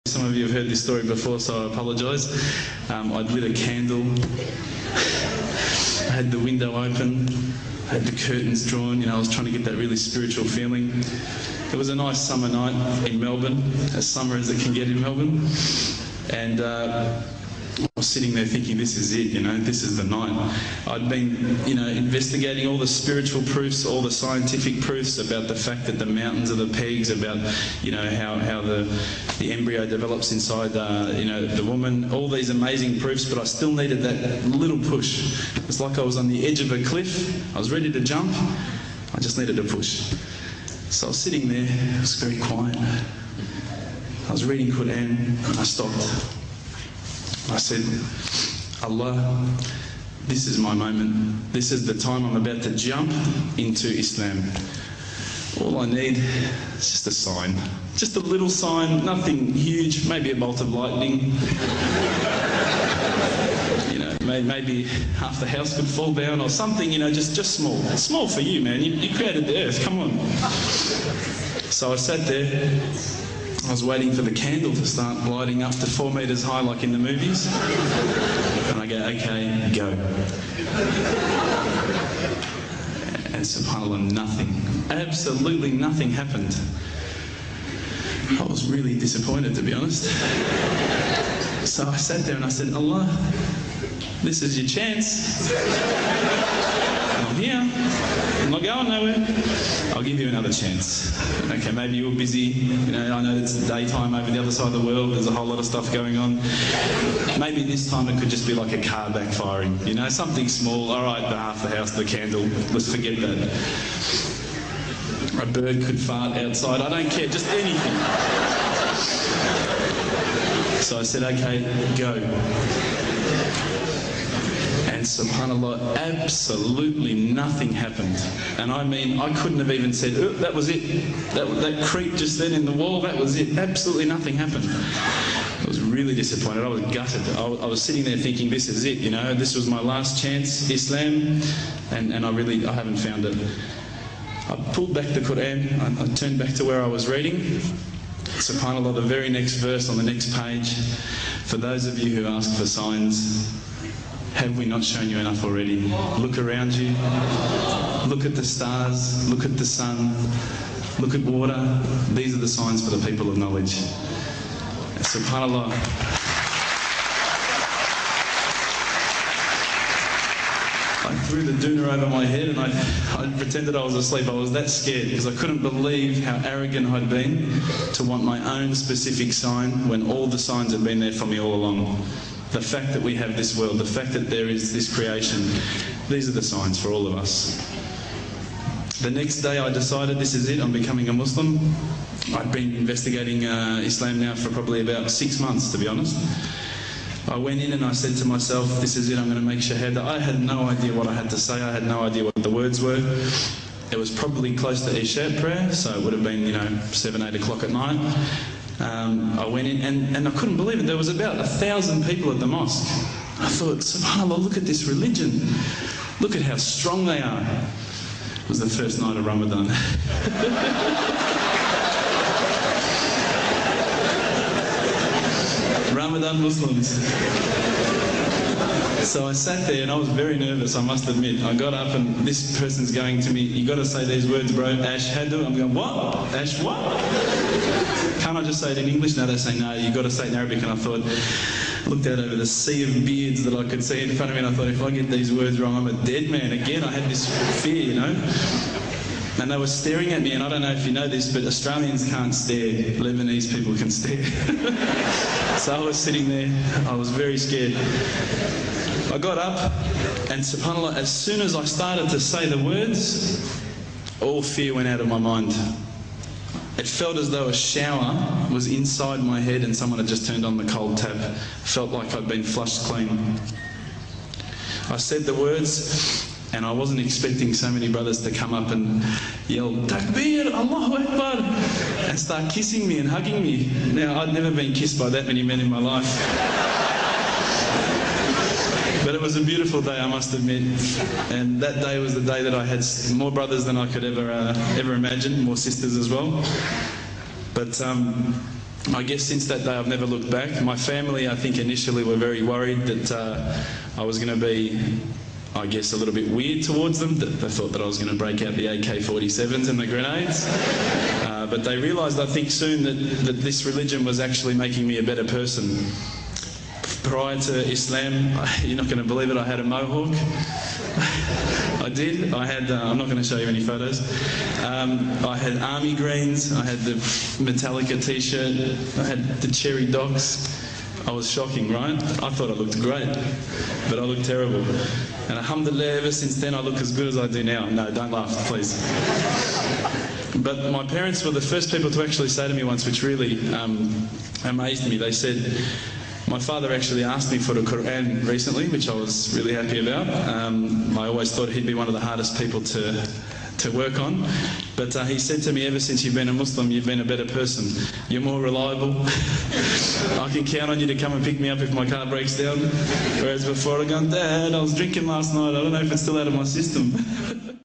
Some of you have heard this story before, so I apologise. I'd lit a candle, I had the window open, I had the curtains drawn, I was trying to get that really spiritual feeling. It was a nice summer night in Melbourne, as summer as it can get in Melbourne, and I was sitting there thinking, this is it, this is the night. I'd been, investigating all the spiritual proofs, all the scientific proofs about the fact that the mountains are the pegs, about, how the embryo develops inside, the woman, all these amazing proofs, but I still needed that little push. It's like I was on the edge of a cliff, I was ready to jump, I just needed a push. So I was sitting there, it was very quiet. I was reading Quran, and I stopped. I said, Allah, this is my moment. This is the time I'm about to jump into Islam. All I need is just a sign. Just a little sign, nothing huge, maybe a bolt of lightning. Maybe half the house could fall down or something, just small. Small for you, man. You created the earth, come on. So I sat there. I was waiting for the candle to start lighting up to 4 metres high like in the movies. And I go, okay, go. And subhanAllah, nothing. Absolutely nothing happened. I was really disappointed, to be honest. So I sat there and I said, Allah, this is your chance. I'm here. I'm not going nowhere. I'll give you another chance. Okay, maybe you were busy. I know it's daytime over the other side of the world. There's a whole lot of stuff going on. Maybe this time it could just be like a car backfiring. Something small. All right, the half the house, the candle. Let's forget that. A bird could fart outside. I don't care. Just anything. So I said, okay, go. And subhanAllah, absolutely nothing happened. And I mean, I couldn't have even said, oh, that was it. That creak just then in the wall, that was it. Absolutely nothing happened. I was really disappointed. I was gutted. I was sitting there thinking, this is it, this was my last chance, Islam, and I haven't found it. I pulled back the Quran, I turned back to where I was reading. SubhanAllah, the very next verse on the next page, for those of you who ask for signs, have we not shown you enough already? Look around you, look at the stars, look at the sun, look at water. These are the signs for the people of knowledge. SubhanAllah. I threw the doona over my head and I pretended I was asleep. I was that scared because I couldn't believe how arrogant I'd been to want my own specific sign when all the signs had been there for me all along. The fact that we have this world, the fact that there is this creation, these are the signs for all of us. The next day I decided this is it, I'm becoming a Muslim. I'd been investigating Islam now for probably about 6 months, to be honest. I went in and I said to myself, this is it, I'm going to make shahada. I had no idea what I had to say, I had no idea what the words were. It was probably close to Isha prayer, so it would have been, 7, 8 o'clock at night. I went in and I couldn't believe it. There was about 1,000 people at the mosque. I thought, subhanAllah, look at this religion. Look at how strong they are. It was the first night of Ramadan. Ramadan Muslims. So I sat there and I was very nervous, I must admit. I got up and this person's going to me, you got to say these words, bro, Ashhadu. I'm going, what? Ash what? Can't I just say it in English? No, they say, no, you got to say it in Arabic. And I thought, looked out over the sea of beards that I could see in front of me and I thought, if I get these words wrong, I'm a dead man. Again, I had this fear, And they were staring at me, and I don't know if you know this, but Australians can't stare. Lebanese people can stare. So I was sitting there, I was very scared. I got up, and subhanAllah, as soon as I started to say the words, all fear went out of my mind. It felt as though a shower was inside my head and someone had just turned on the cold tap. Felt like I'd been flushed clean. I said the words, and I wasn't expecting so many brothers to come up and yell, Takbir, Allahu Akbar, and start kissing me and hugging me. Now, I'd never been kissed by that many men in my life. But it was a beautiful day, I must admit. And that day was the day that I had more brothers than I could ever imagine, more sisters as well. But I guess since that day I've never looked back. My family, I think, initially were very worried that I was going to be, I guess, a little bit weird towards them. That they thought that I was going to break out the AK-47s and the grenades. But they realised, I think, soon that this religion was actually making me a better person. Prior to Islam, you're not going to believe it, I had a mohawk. I did. I had, I'm not going to show you any photos. I had army greens, I had the Metallica t-shirt, I had the cherry docs. I was shocking, right? I thought I looked great, but I looked terrible. And alhamdulillah, ever since then I look as good as I do now. No, don't laugh, please. But my parents were the first people to actually say to me once, which really amazed me. They said, my father actually asked me for the Quran recently, which I was really happy about. I always thought he'd be one of the hardest people to work on. But he said to me, ever since you've been a Muslim, you've been a better person. You're more reliable. I can count on you to come and pick me up if my car breaks down. Whereas before I'd gone, Dad, I was drinking last night. I don't know if it's still out of my system.